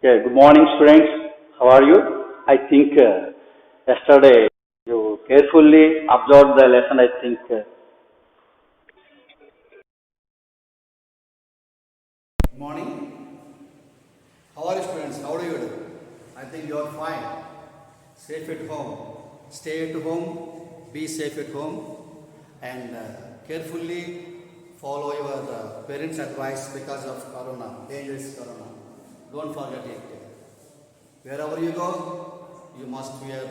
Okay, good morning, students. How are you? I think yesterday you carefully observed the lesson. I think. Morning. How are you, students? How do you do? I think you are fine. Safe at home. Stay at home. Be safe at home, and carefully follow your parents' advice because of Corona, dangerous Corona. Don't forget it. Wherever you go, you must wear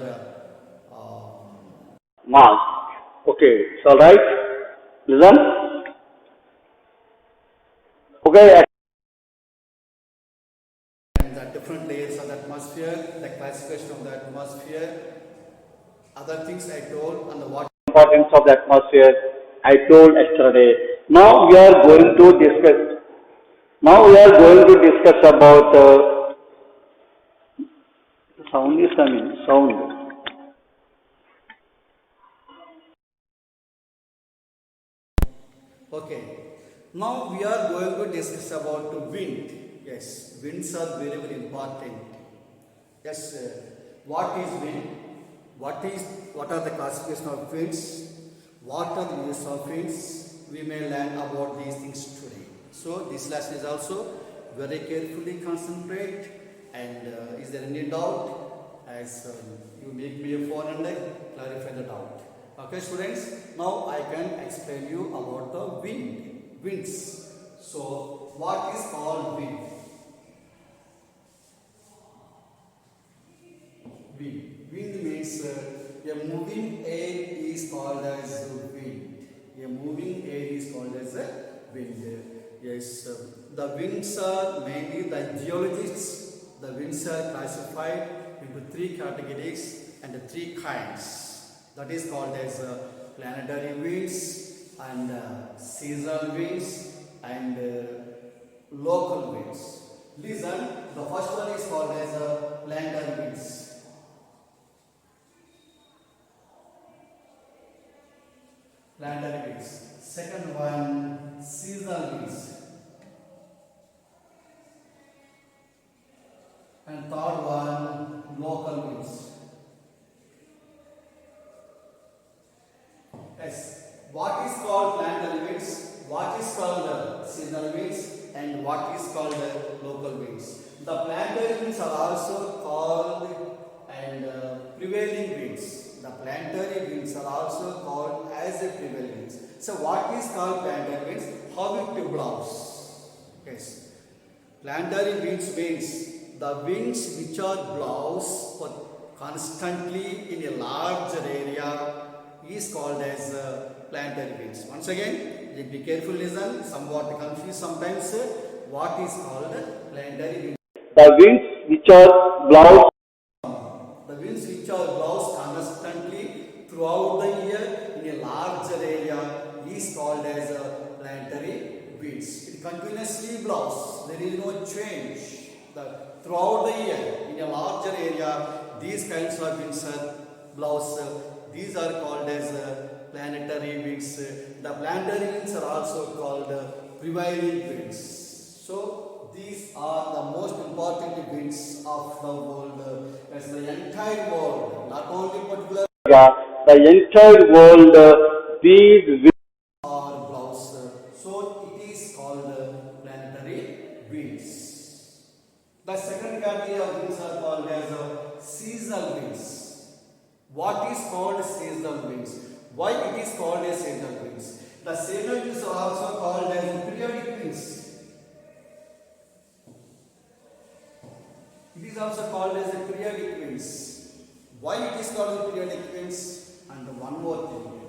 Mask. Okay, it's all right. Listen. Okay. and the different layers of the atmosphere, the classification of the atmosphere, other things I told, and the what. Importance of the atmosphere. I told yesterday. Now we are going to discuss. Now we are going to discuss about sound is coming. Sound. Okay. Now we are going to discuss about the wind. Yes, winds are very very important. Yes, what is wind? What are the classification of winds? What are the uses of winds? We may learn about these things today. So this lesson is also very carefully concentrate. And is there any doubt? As you make me a phone and I clarify the doubt. Okay, students. Now I can explain you about the winds. So what is called wind? Wind means a moving air is called as wind. A moving air is called as a wind. Yes, the winds are mainly the geologists. The winds are classified into three categories and three kinds. That is called as planetary winds and seasonal winds and local winds. Listen, the first one is called as planetary winds. Planetary winds. Second one, seasonal winds. And third one, local winds. Yes. What is called planetary winds? What is called seasonal winds? And what is called local winds? The planetary winds are also called and prevailing winds. The planetary winds are also called as a prevailing winds. So what is called planetary winds? How it blows? Yes. Planetary winds means the winds which are blows constantly in a larger area is called as planetary winds. Once again, be careful, listen, somewhat confused sometimes. What is called planetary winds? The winds which are blow. The winds which are blows constantly throughout the year in a larger area is called as planetary winds. It continuously blows. There is no change. Throughout the year in a larger area, these kinds of winds are blows. These are called as planetary winds. The planetary winds are also called prevailing winds. So these are the most important winds of the world, as the entire world, not only particular. Yeah, the entire world. These winds Or blows. So it is called planetary winds. The second category of winds are called as seasonal winds. What is called seasonal winds? Why it is called as seasonal winds? The seasonal winds are also called as periodic winds. It is also called as a periodic winds. Why it is called periodic winds? And one more thing.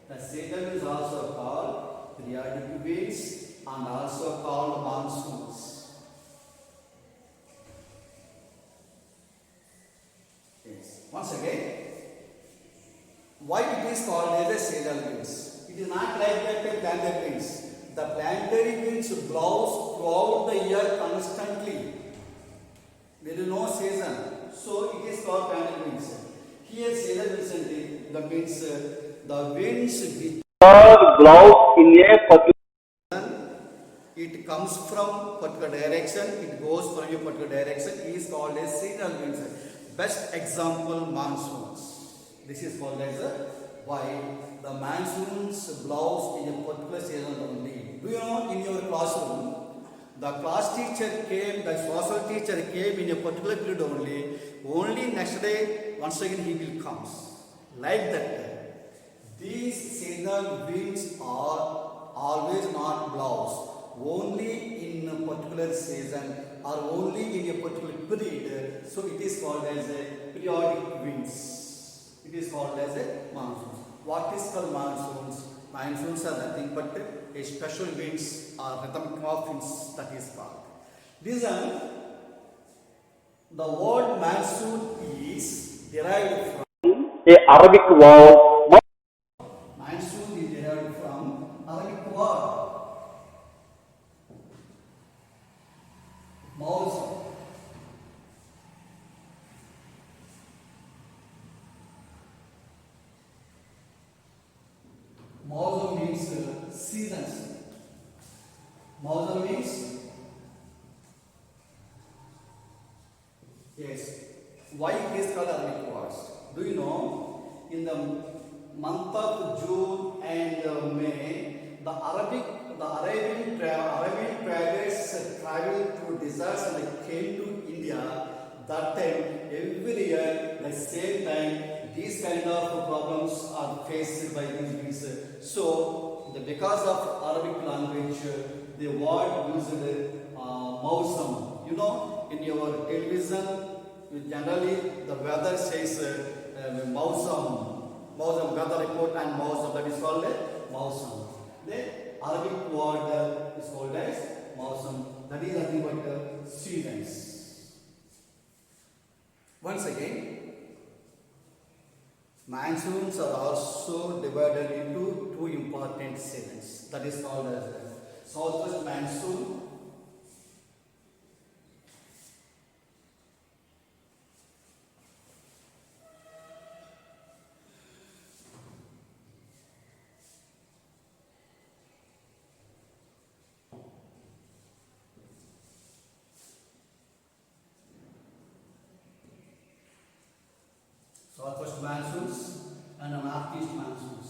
The seasonal winds are also called periodic winds and also called monsoons. Once again, why it is called as a seasonal winds? It is not like that the planetary winds. The planetary winds blows throughout the year constantly. There is no season. So it is called planetary winds. Here seasonal winds, that means the winds which are blow in a particular. it it comes from particular direction, it goes from a particular direction, is called as seasonal winds. Best example, monsoons. This is called as why the monsoons blows in a particular season only. Do you know, in your classroom, the class teacher came, the social teacher came in a particular period only next day, once again he will comes. Like that. These seasonal winds are always not blows. Only in a particular season or only in a particular period. So it is called as a periodic winds. It is called as a monsoons. What is called monsoons? Monsoons are nothing but a special winds or rhythmic winds, that is called. Listen, the word monsoon is derived from A Arabic word. monsoon is derived from Arabic word monsoon. Monsoon means seasons. Monsoon means yes. Why it is called Arabic words? Do you know? In the month of June and May, the Arabian travellers traveled through deserts and came to India. That time, every year, the same time, these kind of problems are faced by these winds. So, because of Arabic language, the word used Mausam. You know, in your television, generally the weather says Mausam, weather report and Mausam, that is called Mausam. The Arabic word is called as Mausam, that is nothing but seasons. Once again, monsoons are also divided into two important seasons, that is called as southwest monsoon southwest monsoons and northeast monsoons.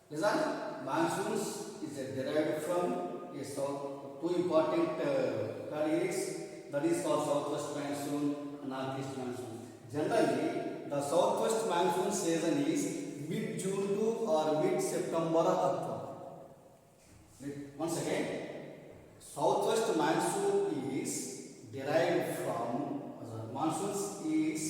Listen, monsoons is derived from two important categories, that is called southwest monsoon and northeast monsoon. Generally, the southwest monsoon season is mid-June to or mid-September or October. Once again, southwest monsoon is derived from monsoons is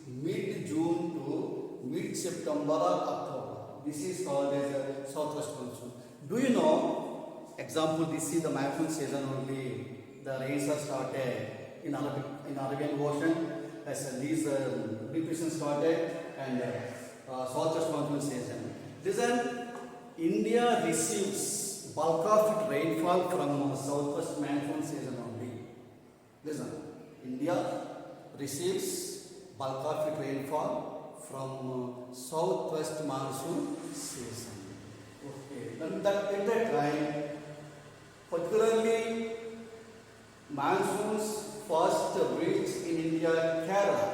mid-June to mid-September or October. This is called as a southwest monsoon. Do you know? Example, this is the monsoon season only. The rains are started in Arabian Ocean. As these depressions started and southwest monsoon season. Listen, India receives bulk of rainfall from southwest monsoon season only. Listen, India receives bulk of rainfall from southwest monsoon season. Okay, and that at that time, particularly monsoons first reached in India, Kerala.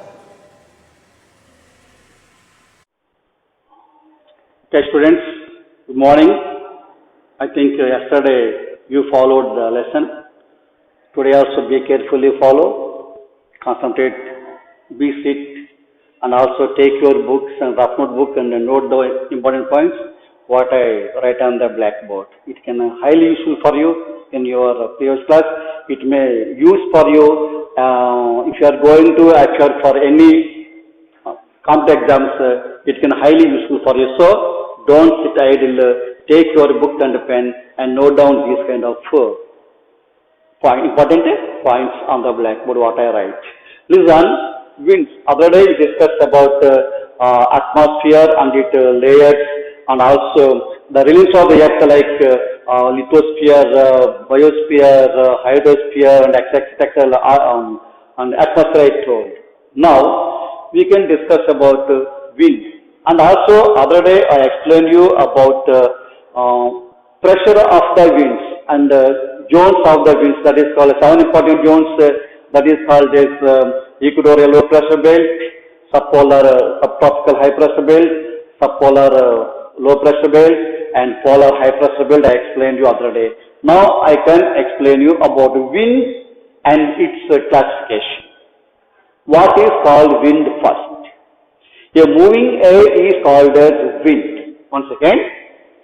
Okay, students, good morning. I think yesterday you followed the lesson. Today also be carefully follow, concentrate, be sit, and also take your books and rough notebook and note the important points what I write on the blackboard. It can highly useful for you in your previous class. It may use for you if you are going to appear for any competitive exams. It can highly useful for you. So don't sit idle. Take your book and pen and note down these kind of important points on the blackboard what I write. Listen, winds. Other day we discussed about atmosphere and its layers and also the release of the earth like lithosphere, biosphere, hydrosphere and etc. And atmosphere I told. Now we can discuss about wind. And also other day I explained you about pressure of the winds and zones of the winds, that is called seven important zones, that is called as equatorial low pressure belt, subpolar subtropical high pressure belt, subpolar low pressure belt, and polar high pressure belt. I explained you other day. Now I can explain you about wind and its classification. What is called wind first? A moving air is called as wind. Once again,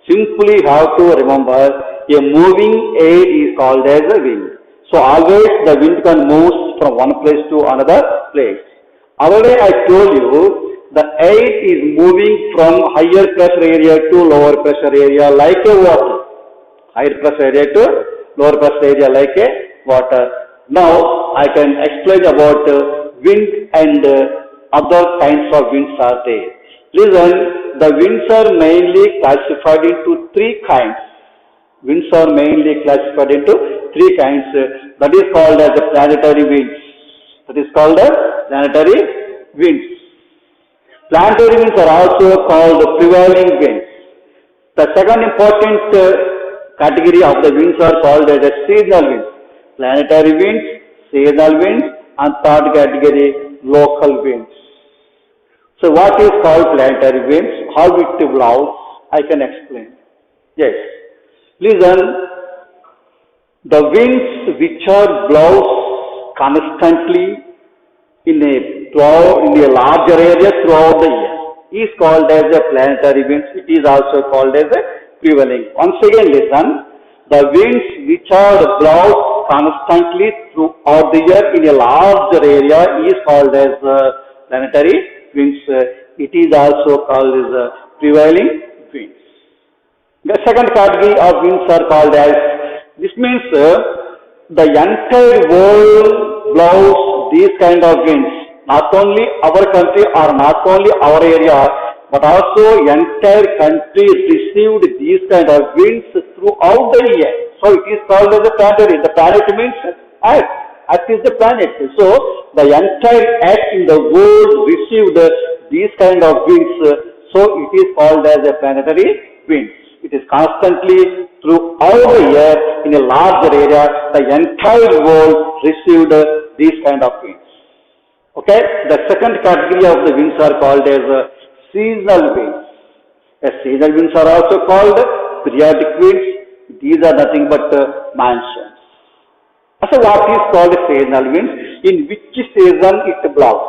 simply have to remember, a moving air is called as a wind. So always the wind can move from one place to another place. Already I told you, the air is moving from higher pressure area to lower pressure area like a water. Higher pressure area to lower pressure area like a water. Now I can explain about wind and other kinds of winds are there. Listen, the winds are mainly classified into three kinds. Winds are mainly classified into three kinds. That is called as the planetary winds. That is called as planetary winds. Planetary winds are also called prevailing winds. The second important category of the winds are called as seasonal winds. Planetary winds, seasonal winds, and third category, local winds. So what is called planetary winds? How it blows? I can explain. Yes. Listen, the winds which are blows constantly in a larger area throughout the year is called as a planetary winds. It is also called as a prevailing. Once again listen, the winds which are blows constantly throughout the year in a larger area is called as planetary winds. It is also called as prevailing winds. The second category of winds are called as, this means the entire world blows these kind of winds. Not only our country or not only our area, but also entire country received these kind of winds throughout the year. So it is called as a planetary. The planet means Earth. Earth is the planet. So the entire Earth in the world received these kind of winds. So it is called as a planetary winds. It is constantly throughout the year in a larger area. The entire world received these kind of winds. Okay. The second category of the winds are called as seasonal winds. Seasonal winds are also called periodic winds. These are nothing but monsoons. So what is called seasonal winds? In which season it blows?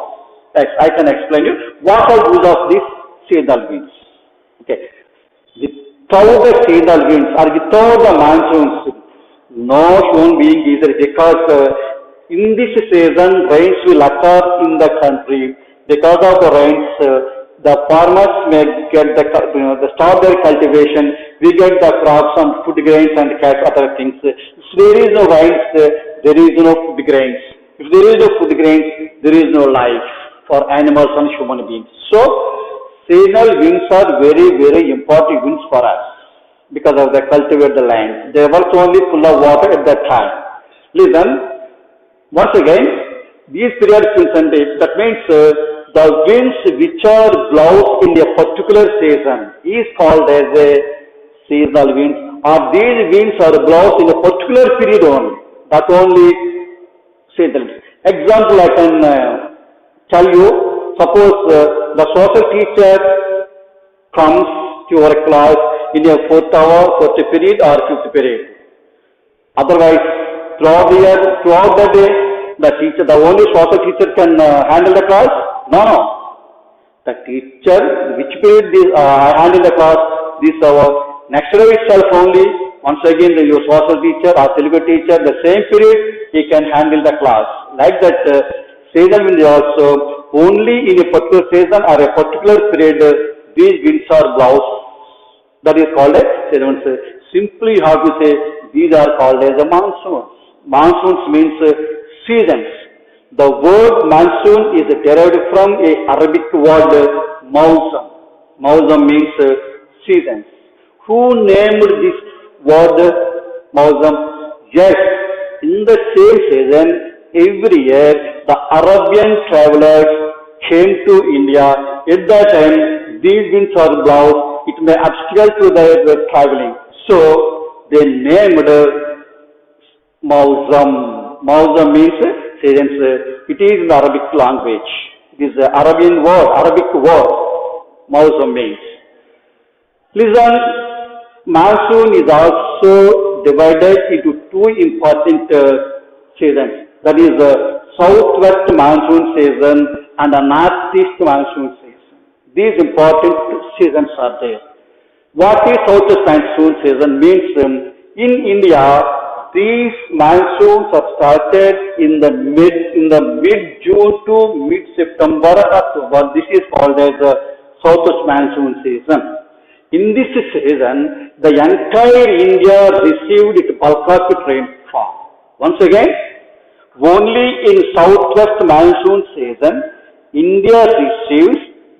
I can explain you what are use of these seasonal winds. Okay. Without the seasonal winds or without the monsoons, no human being is there, because in this season rains will occur in the country. Because of the rains, the farmers may get start their cultivation. We get the crops and food grains and other things. If there is no rains, there is no food grains. If there is no food grains, there is no life for animals and human beings. So seasonal winds are very, very important winds for us because of the cultivate the land. They were only full of water at that time. Listen, once again, these periodic winds, and that means the winds which are blows in a particular season is called as a seasonal winds, or these winds are blows in a particular period only, not only seasonal winds. Example I can tell you, suppose the social teacher comes to your class in a 4th hour, 4th period or 5th period. Otherwise, throughout the year, throughout the day, the only social teacher can handle the class? No. The teacher, which period handle the class, this hour. Next day itself only, once again your social teacher or Telugu teacher, the same period, he can handle the class. Like that, seasonal winds also, only in a particular season or a particular period, these winds are blows. That is called as seasonal winds. Simply you have to say, these are called as a monsoons. Monsoons means seasons. The word monsoon is derived from a Arabic word mausam. Mausam means seasons. Who named this word mausam? Yes, in the same season, every year, the Arabian travelers came to India. At that time, these winds are blow, it may obstacle to their traveling. So they named Mausam. Mausam means seasons. It is in the Arabic language. It is an Arabic word. Mausam means. Listen, monsoon is also divided into two important seasons. That is the southwest monsoon season and the northeast monsoon season. These important seasons are there. What is southwest monsoon season means in India, these monsoons are started in the mid June to mid September October. This is called as the southwest monsoon season. In this season, the entire India received its bulk of rainfall. Once again, only in southwest monsoon season, India receives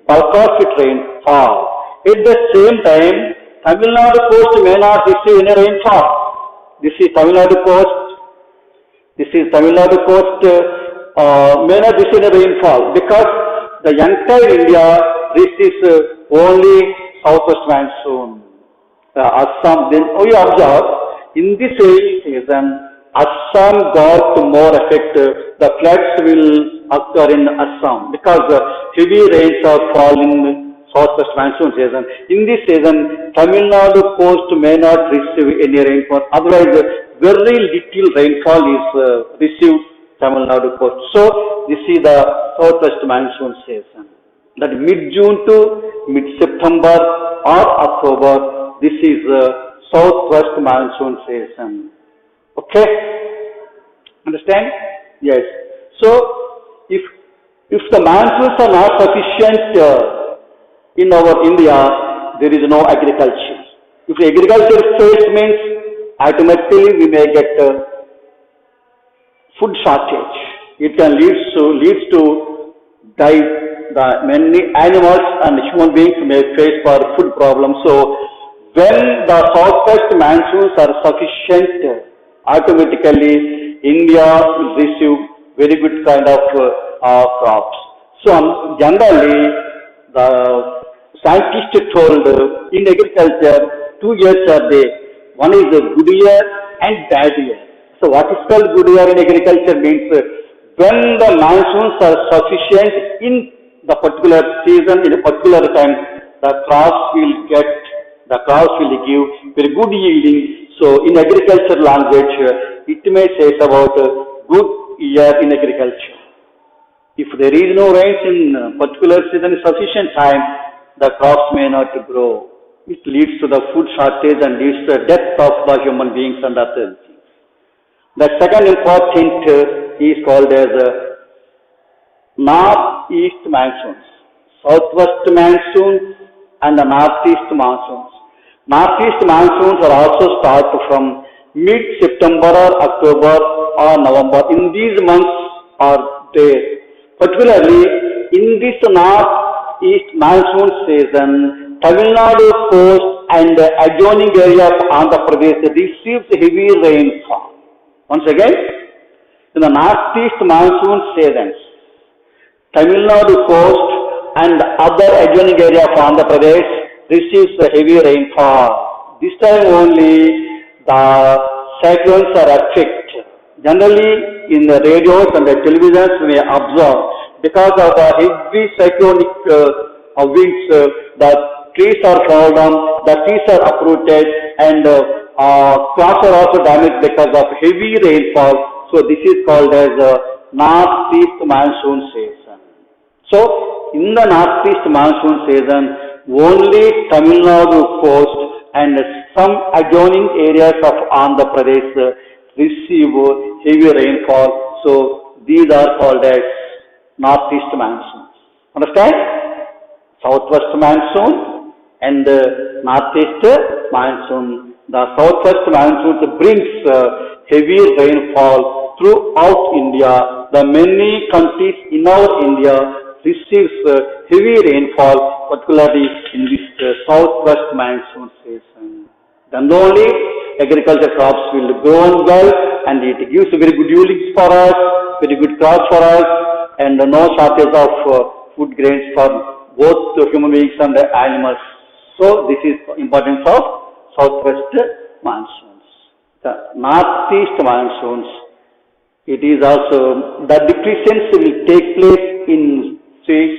bulk of rainfall. At the same time, Tamil Nadu coast may not receive any rainfall. This is Tamil Nadu coast. May not receive any rainfall because the entire India receives only southwest monsoon. Assam, then we observe in this season, Assam got more effect. The floods will occur in Assam because heavy rains are falling southwest monsoon season. In this season, Tamil Nadu coast may not receive any rainfall. Otherwise, very little rainfall is received Tamil Nadu coast. So, this is the southwest monsoon season. That mid-June to mid-September or October, this is southwest monsoon season. Okay? Understand? Yes. So, if the monsoons are not sufficient in our India, there is no agriculture. If agriculture fails means automatically we may get food shortage. It can leads to die. Many animals and human beings may face for food problems. So, when the southwest monsoons are sufficient, automatically India will receive very good kind of crops. So, generally, the scientists told in agriculture, 2 years are there. One is a good year and bad year. So, what is called good year in agriculture means when the monsoons are sufficient in the particular season, in a particular time, the crops will give very good yielding. So, in agriculture language, it may say about good year in agriculture. If there is no rains in particular season in sufficient time, the crops may not grow. It leads to the food shortage and leads to the death of the human beings and other things. The second important is called as northeast monsoons, southwest monsoons and the northeast monsoons. Northeast monsoons are also start from mid-September or October or November. In these months are there. Particularly in this northeast monsoon season, Tamil Nadu coast and the adjoining area of Andhra Pradesh receives heavy rainfall. Once again, in the northeast monsoon seasons, Tamil Nadu coast and other adjoining area of Andhra Pradesh receives heavy rainfall. This time only the cyclones are affected. Generally, in the radios and the televisions, we observe because of the heavy cyclonic winds, the trees are fallen, the trees are uprooted, and crops are also damaged because of heavy rainfall. So, this is called as northeast monsoon season. So, in the northeast monsoon season, only Tamil Nadu coast and some adjoining areas of Andhra Pradesh receive heavy rainfall. So, these are called as northeast monsoons. Understand? Southwest monsoon and northeast monsoon. The southwest monsoon brings heavy rainfall throughout India. The many countries in our India receives heavy rainfall, particularly in this southwest monsoon season. Then only agriculture crops will grow well, and it gives very good yieldings for us, very good crops for us, and no shortage of food grains for both to human beings and animals. So this is importance of southwest monsoons. The northeast monsoons, it is also, the depressions will take place in seas.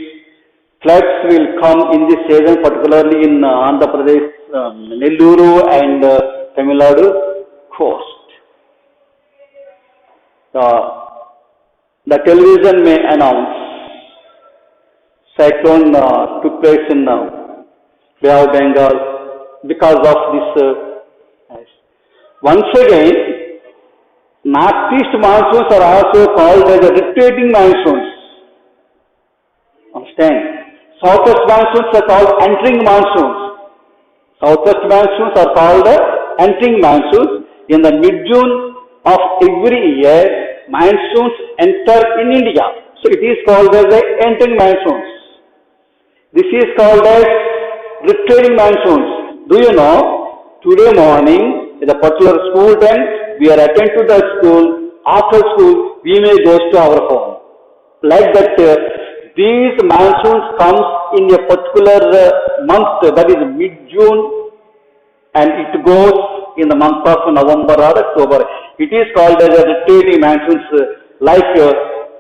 Floods will come in this season, particularly in Andhra Pradesh, Nelluru and Tamil Nadu coast. The television may announce cyclone took place in Bay of Bengal because of this. Once again, northeast monsoons are also called as retreating monsoons. Understand? Southwest monsoons are called entering monsoons. Southwest monsoons are called entering monsoons. In the mid-June of every year, monsoons enter in India. So it is called as the entering monsoons. This is called as retreating monsoons. Do you know, today morning, in a particular school time, we are attend to the school. After school, we may go to our home. Like that, these monsoons comes in a particular month, that is mid-June, and it goes in the month of November or October. It is called as a retreating monsoons. Like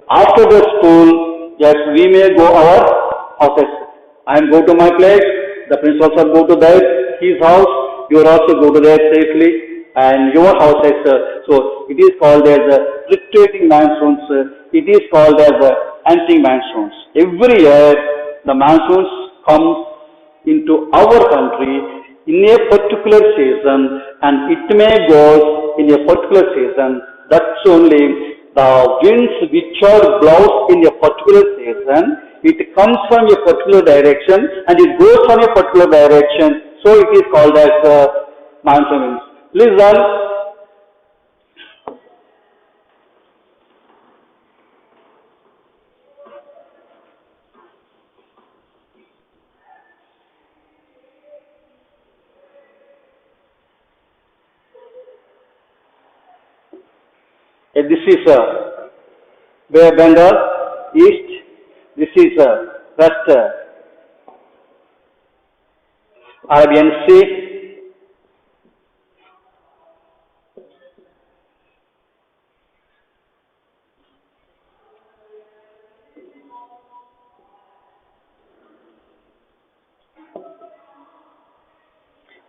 after the school, yes, we may go our houses. I am go to my place, the principal also go to his house, you also go to there safely, and your houses. So it is called as retreating monsoons. It is called as entering monsoons. Every year, the monsoons come into our country in a particular season, and it may go in a particular season. That's only the winds which are blows in a particular season. It comes from a particular direction and it goes from a particular direction. So it is called as monsoon winds. Listen. This is Bay of Bengal, east. This is west Arabian Sea.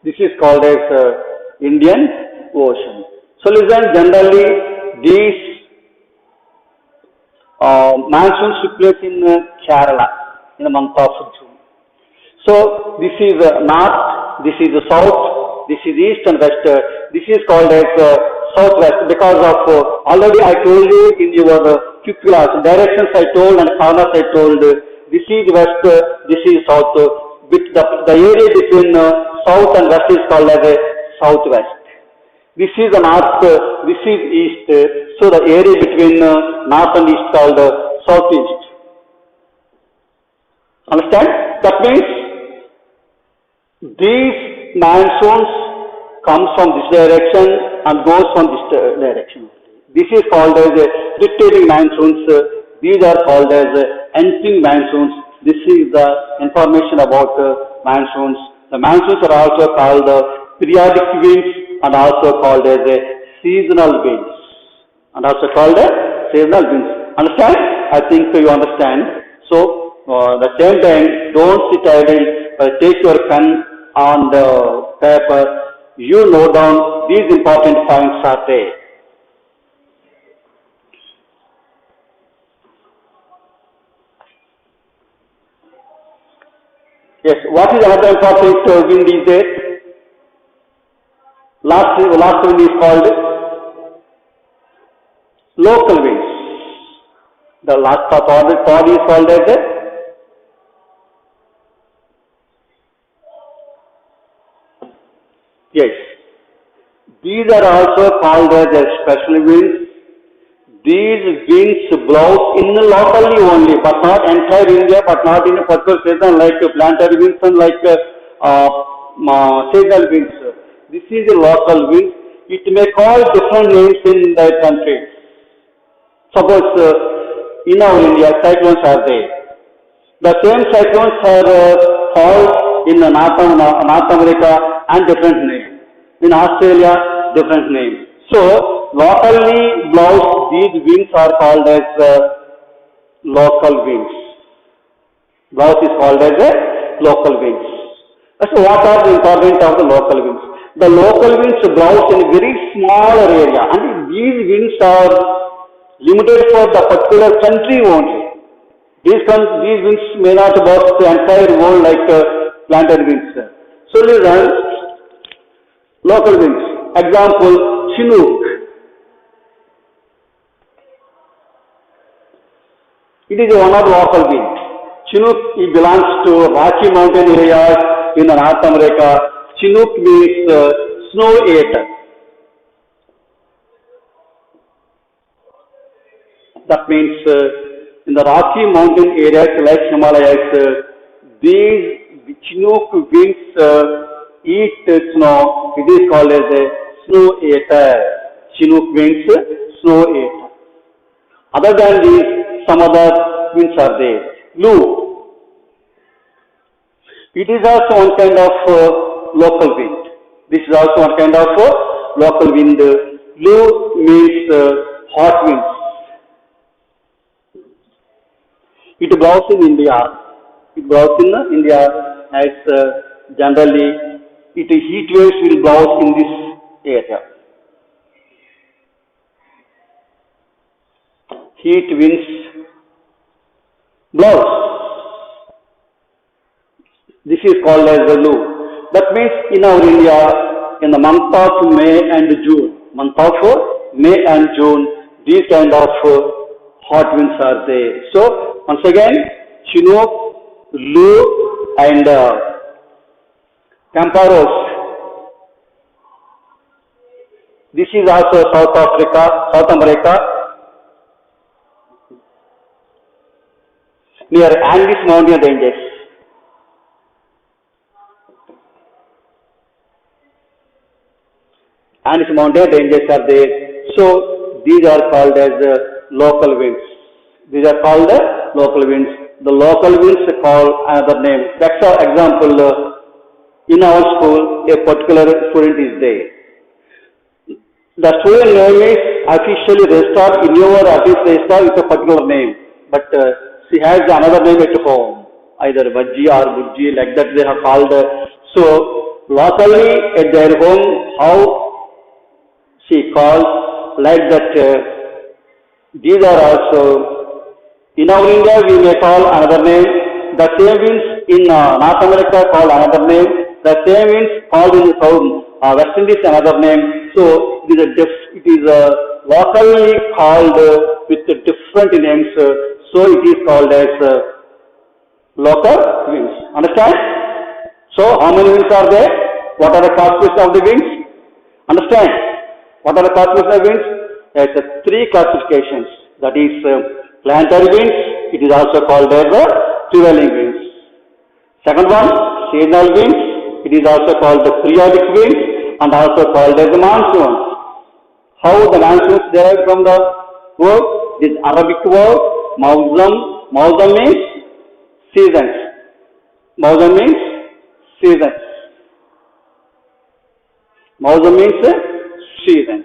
This is called as Indian Ocean. So listen, generally these monsoons took place in Kerala in the month of June. So this is north, this is south, this is east and west. This is called as southwest because of already I told you in your fifth class directions I told and corners I told. This is west, this is south. With the area between south and west is called as southwest. This is the north, this is east. So the area between north and east called southeast. Understand? That means these monsoons comes from this direction and goes from this direction. This is called as retreating monsoons. These are called as entering monsoons. This is the information about monsoons. The monsoons are also called periodic winds and also called as seasonal winds. And also called seasonal winds. Understand? I think you understand. So, the same time, don't sit idle. Take your pen and paper. You note down these important points are there. Yes, what is another important wind is there? Last wind is called local winds. The last part is called as yes. These are also called as special winds. These winds blow in locally only, but not entire India, but not in a particular season like planetary winds and like seasonal winds. This is a local wind. It may call different names in that country. Suppose in our India, cyclones are there. The same cyclones are called in North America and different name. In Australia, different name. So, locally blows, these winds are called as local winds. Blows is called as local winds. So, what are the importance of the local winds? The local winds blows in a very small area, and these winds are limited for the particular country only. These winds may not blow the entire world like planted winds. So, listen, local winds. Example, Chinook. It is one of the local winds. Chinook, it belongs to Rocky Mountain areas in North America. Chinook means snow eater. That means in the Rocky Mountain areas like Himalayas, these Chinook winds eat snow. It is called as a snow eater. Chinook winds, snow eater. Other than these, some other winds are there. Lu. It is also one kind of local wind. This is also one kind of local wind. Lu means hot winds. It blows in India. It blows in India as generally heat waves will blow in this area. Heat winds blows. This is called as the Lu. That means in our India, in the month of May and June, these kind of hot winds are there. So, once again, Chinook, Lu and Camparos. This is also South America, near Andes mountain ranges. Andes mountain ranges are there. So, these are called as local winds. These are called local winds. The local winds call another name. That's our example. In our school, a particular student is there. The student name is officially registered in your office register with a particular name, but she has another name at home, either Vajji or Bujji, like that they have called. So, locally at their home, how she calls, like that. These are also, in our India we may call another name. The same winds in North America call another name. The same winds called in West Indies another name. So it is locally called with different names. So it is called as local winds. Understand? So how many winds are there? What are the classifications of the winds? Understand? What are the classifications of winds? There are three classifications. That is planetary winds. It is also called as prevailing winds. Second one, seasonal winds. It is also called the periodic winds and also called as the monsoons. How the monsoons derive from the word? This Arabic word, Mawzam. Mawzam means seasons. Mawzam means seasons. Mawzam means seasons.